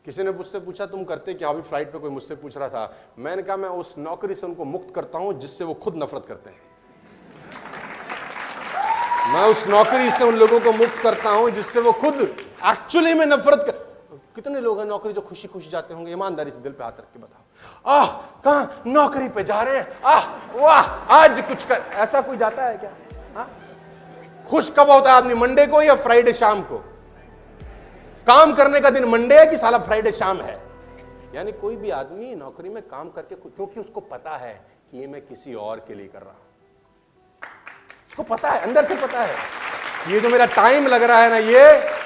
किसी ने मुझसे पूछा तुम करते क्या, अभी फ्लाइट पे कोई मुझसे पूछ रहा था, मैंने कहा मैं उस नौकरी से उनको मुक्त करता हूं जिससे वो खुद नफरत करते हैं। मैं उस नौकरी से उन लोगों को मुक्त करता हूं जिससे वो खुद एक्चुअली में नफरत कर। कितने लोग हैं नौकरी जो खुशी खुशी जाते होंगे, ईमानदारी से दिल पे हाथ रख के बताओ। कहां नौकरी पे जा रहे हैं, वाह आज कुछ कर, ऐसा कोई जाता है क्या? खुश कब होता है आदमी, मंडे को या फ्राइडे शाम को? काम करने का दिन मंडे है कि साला फ्राइडे शाम है? यानी कोई भी आदमी नौकरी में काम करके, क्योंकि उसको पता है कि ये मैं किसी और के लिए कर रहा हूं, उसको पता है, अंदर से पता है, ये जो मेरा टाइम लग रहा है ना, ये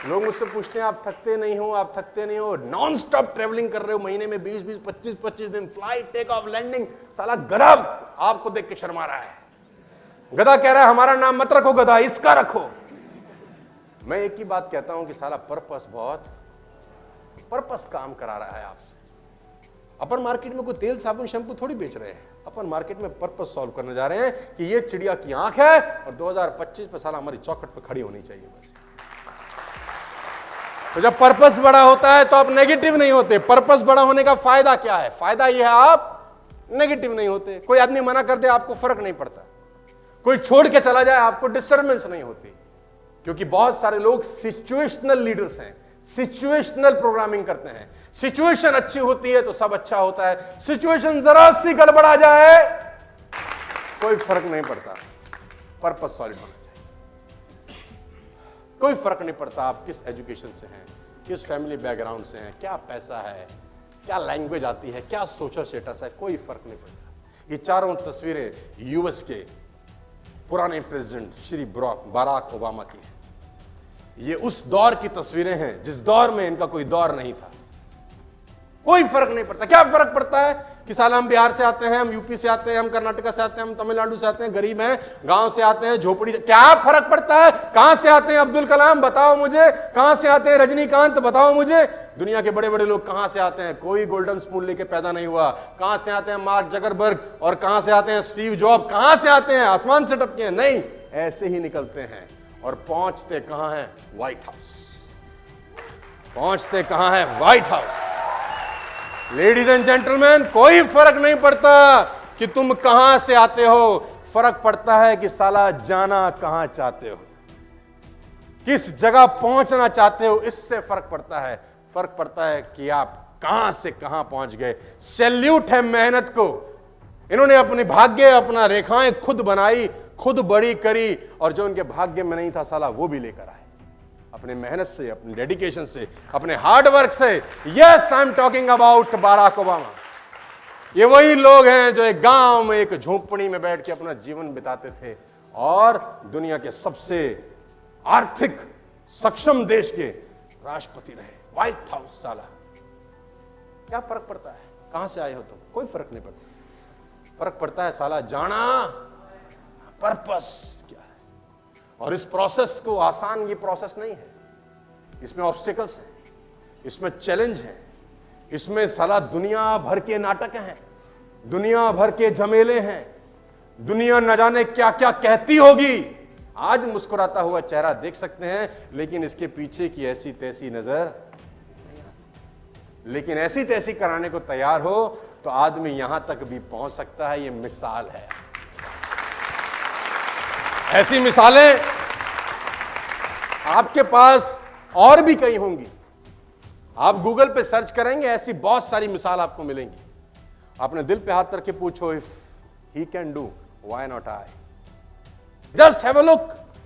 लोग मुझसे पूछते हैं आप थकते नहीं हो, आप थकते नहीं हो, नॉन स्टॉप ट्रेवलिंग कर रहे हो, महीने में 20-20, 25-25 दिन फ्लाइट, टेक ऑफ, लैंडिंग, साला गधा आपको देख के शर्मा रहा है। गधा कह रहा है हमारा नाम मत रखो गधा, इसका रखो। मैं एक ही बात कहता हूं कि साला पर्पस काम करा रहा है आपसे। अपन मार्केट में कोई तेल साबुन शैम्पू थोड़ी बेच रहे हैं, अपन मार्केट में पर्पस सॉल्व करने जा रहे हैं कि ये चिड़िया की आंख है और 2025 पे साला हमारी चौखट पे खड़ी होनी चाहिए बस। तो जब पर्पस बड़ा होता है तो आप नेगेटिव नहीं होते। पर्पस बड़ा होने का फायदा क्या है? फायदा यह है आप नेगेटिव नहीं होते। कोई आदमी मना कर दे आपको फर्क नहीं पड़ता, कोई छोड़ के चला जाए आपको डिस्टर्बेंस नहीं होती, क्योंकि बहुत सारे लोग सिचुएशनल लीडर्स हैं, सिचुएशनल प्रोग्रामिंग करते हैं। सिचुएशन अच्छी होती है तो सब अच्छा होता है, सिचुएशन जरा सी गड़बड़ा जाए कोई फर्क नहीं पड़ता। पर्पस सॉलिड होना चाहिए। कोई फर्क नहीं पड़ता आप किस एजुकेशन से हैं, किस फैमिली बैकग्राउंड से हैं, क्या पैसा है, क्या लैंग्वेज आती है, क्या सोशल स्टेटस है, कोई फर्क नहीं पड़ता। ये चारों तस्वीरें यूएस के पुराने प्रेसिडेंट श्री बराक ओबामा की हैं। ये उस दौर की तस्वीरें हैं जिस दौर में इनका कोई दौर नहीं था। कोई फर्क नहीं पड़ता। क्या फर्क पड़ता है कि साला हम बिहार से आते हैं, हम यूपी से आते हैं, हम कर्नाटक से आते हैं, हम तमिलनाडु से आते हैं, गरीब हैं, गांव से आते हैं, झोपड़ी से, क्या फर्क पड़ता है? कहां से आते हैं अब्दुल कलाम बताओ मुझे, कहां से आते हैं रजनीकांत बताओ मुझे, दुनिया के बड़े बड़े लोग कहां से आते हैं? कोई गोल्डन स्पून लेके पैदा नहीं हुआ। कहां से आते हैं मार्क जकरबर्ग और कहां से आते हैं स्टीव जॉब? कहां से आते हैं आसमान से टपके हैं? नहीं, ऐसे ही निकलते हैं और पहुंचते कहां हैं? White house. पहुंचते कहां है? White house. Ladies and gentleman, कोई फर्क नहीं पड़ता कि तुम कहां से आते हो, फर्क पड़ता है कि साला जाना कहां चाहते हो, किस जगह पहुंचना चाहते हो, इससे फर्क पड़ता है। फर्क पड़ता है कि आप कहां से कहां पहुंच गए। सैल्यूट है मेहनत को। इन्होंने अपने भाग्य, अपना रेखाएं खुद बनाई, खुद बड़ी करी, और जो उनके भाग्य में नहीं था साला वो भी लेकर आए अपने मेहनत से, अपने डेडिकेशन से, अपने हार्ड वर्क से। Yes, I am talking about Barack Obama. ये वही लोग हैं जो एक गांव में एक झोपड़ी में बैठ के अपना जीवन बिताते थे और दुनिया के सबसे आर्थिक सक्षम देश के राष्ट्रपति रहे। White house. साला क्या फर्क पड़ता है कहां से आए हो तुम? कोई फर्क नहीं पड़ता। फर्क पड़ता है साला जाना, पर्पस क्या है। और इस प्रोसेस को आसान, ये प्रोसेस नहीं है, इसमें ऑब्स्टिकल्स हैं, इसमें चैलेंज है, इसमें साला दुनिया भर के नाटक हैं, दुनिया भर के झमेले हैं, दुनिया न जाने क्या क्या कहती होगी। आज मुस्कुराता हुआ चेहरा देख सकते हैं, लेकिन इसके पीछे की ऐसी तैसी नजर नहीं आती। लेकिन ऐसी तैसी कराने को तैयार हो तो आदमी यहां तक भी पहुंच सकता है। ये मिसाल है। ऐसी मिसालें आपके पास और भी कई होंगी। आप गूगल पे सर्च करेंगे, ऐसी बहुत सारी मिसाल आपको मिलेंगी। आपने दिल पे हाथ रख के पूछो, if he can do why not I. Just have a look.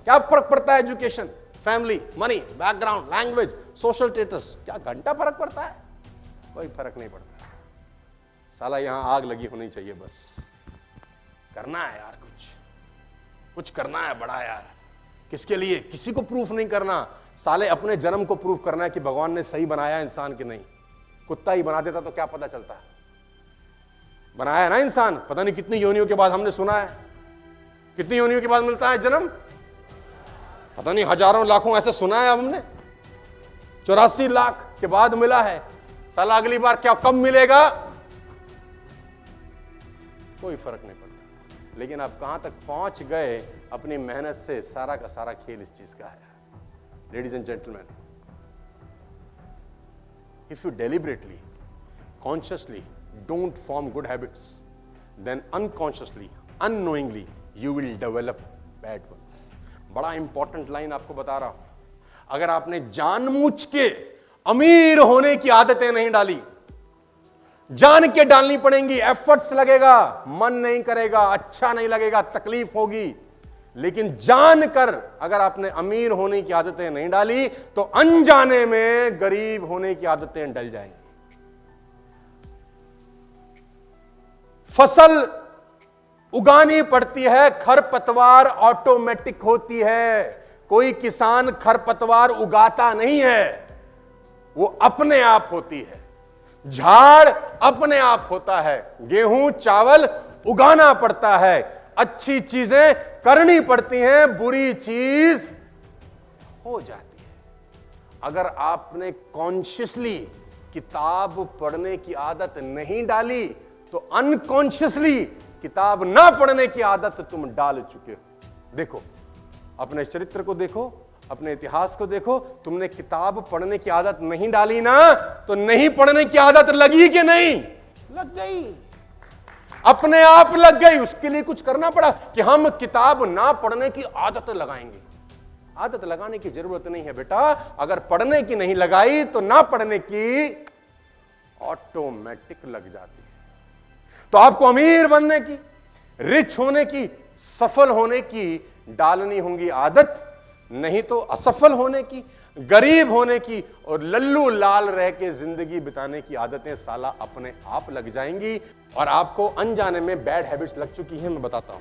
क्या फर्क पड़ता है? Education, family, money, background, language, social status, क्या घंटा फर्क पड़ता है? कोई फर्क नहीं पड़ता। साला यहां आग लगी होनी चाहिए, बस करना है यार, कुछ करना है बड़ा यार। किसके लिए? किसी को प्रूफ नहीं करना, साले अपने जन्म को प्रूफ करना है कि भगवान ने सही बनाया इंसान की नहीं। कुत्ता ही बना देता तो क्या पता चलता है? बनाया ना इंसान, पता नहीं कितनी योनियों के बाद, हमने सुना है कितनी योनियों के बाद मिलता है जन्म, पता नहीं हजारों लाखों ऐसे सुना है हमने। 84 लाख के बाद मिला है। साला अगली बार क्या कब मिलेगा? कोई फर्क नहीं पड़ता। लेकिन आप कहां तक पहुंच गए अपनी मेहनत से, सारा का सारा खेल इस चीज का है। Ladies and gentleman, If you deliberately, consciously don't form good habits, then unconsciously, unknowingly, you will develop bad ones. बड़ा इंपॉर्टेंट लाइन आपको बता रहा हूं। अगर आपने जानबूझ के अमीर होने की आदतें नहीं डाली, जान के डालनी पड़ेंगी, एफर्ट्स लगेगा, मन नहीं करेगा, अच्छा नहीं लगेगा, तकलीफ होगी, लेकिन जानकर अगर आपने अमीर होने की आदतें नहीं डाली तो अनजाने में गरीब होने की आदतें डल जाएंगी। फसल उगानी पड़ती है, खरपतवार ऑटोमेटिक होती है। कोई किसान खरपतवार उगाता नहीं है, वो अपने आप होती है। झाड़ अपने आप होता है। गेहूं चावल उगाना पड़ता है, अच्छी चीजें करनी पड़ती हैं, बुरी चीज हो जाती है। अगर आपने कॉन्शियसली किताब पढ़ने की आदत नहीं डाली तो अनकॉन्शियसली किताब ना पढ़ने की आदत तुम डाल चुके हो। देखो, अपने चरित्र को देखो, अपने इतिहास को देखो। तुमने किताब पढ़ने की आदत नहीं डाली ना, तो नहीं पढ़ने की आदत लगी कि नहीं? लग गई, अपने आप लग गई। उसके लिए कुछ करना पड़ा कि हम किताब ना पढ़ने की आदत लगाएंगे। आदत लगाने की जरूरत नहीं है बेटा। अगर पढ़ने की नहीं लगाई तो ना पढ़ने की ऑटोमेटिक लग जाती है। तो आपको अमीर बनने की, रिच होने की, सफल होने की डालनी होगी आदत, नहीं तो असफल होने की, गरीब होने की और लल्लू लाल रह के जिंदगी बिताने की आदतें साला अपने आप लग जाएंगी। और आपको अनजाने में बैड हैबिट्स लग चुकी हैं। मैं बताता हूं।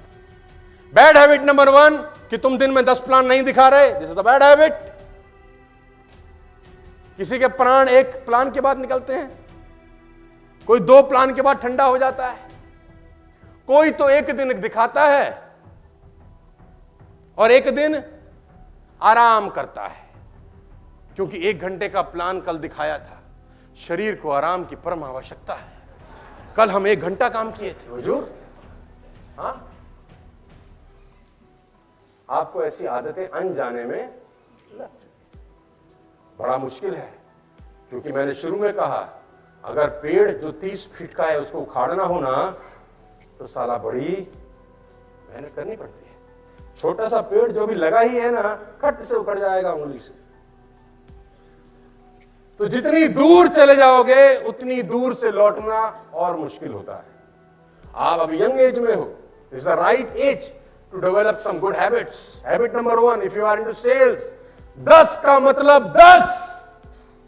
बैड हैबिट नंबर 1 कि तुम दिन में 10 प्लान नहीं दिखा रहे। This is the bad habit. किसी के प्राण एक प्लान के बाद निकलते हैं, कोई 2 प्लान के बाद ठंडा हो जाता है, कोई तो एक दिन दिखाता है और एक दिन आराम करता है, क्योंकि 1 घंटे का प्लान कल दिखाया था। शरीर को आराम की परम आवश्यकता है। कल हम 1 घंटा काम किए थे हुजूर। हाँ, आपको ऐसी आदतें अनजाने में लग चुकी। बड़ा मुश्किल है, क्योंकि मैंने शुरू में कहा, अगर पेड़ जो 30 फीट का है उसको उखाड़ना हो ना, तो साला बड़ी मेहनत करनी पड़ती है। छोटा सा पेड़ जो भी लगा ही है ना, खट से उखड़ जाएगा उंगली से। तो जितनी दूर चले जाओगे उतनी दूर से लौटना और मुश्किल होता है। आप अभी यंग एज में हो, is the right age to develop some good habits. Habit number 1, if you are into sales, 10 का मतलब 10,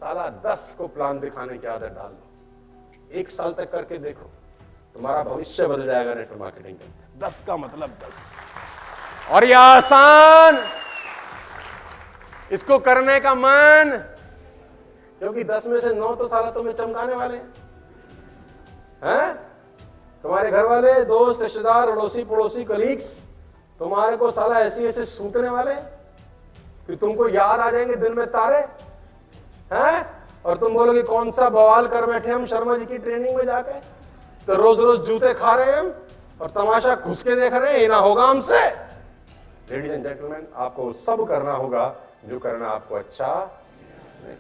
साला 10 को प्लान दिखाने की आदत डाल लो। 1 साल तक करके देखो, तुम्हारा भविष्य बदल जाएगा। नेटवर्क मार्केटिंग का 10 का मतलब 10। और यह आसान, इसको करने का मन, क्योंकि 10 में से 9 तो साला तुम्हें चमकाने वाले हैं। तुम्हारे घर वाले, दोस्त, रिश्तेदार, अड़ोसी पड़ोसी, कलीग्स तुम्हारे को साला ऐसे ऐसे सूतने वाले कि तुमको याद आ जाएंगे दिन में तारे हैं, और तुम बोलोगे कौन सा बवाल कर बैठे हम शर्मा जी की ट्रेनिंग में जाके। तो रोज रोज जूते खा रहे हैं हम और तमाशा घुस के देख रहे हैं, ये ना होगा हमसे। लेडीज एंड जेंटलमैन, आपको सब करना होगा जो करना आपको अच्छा नहीं।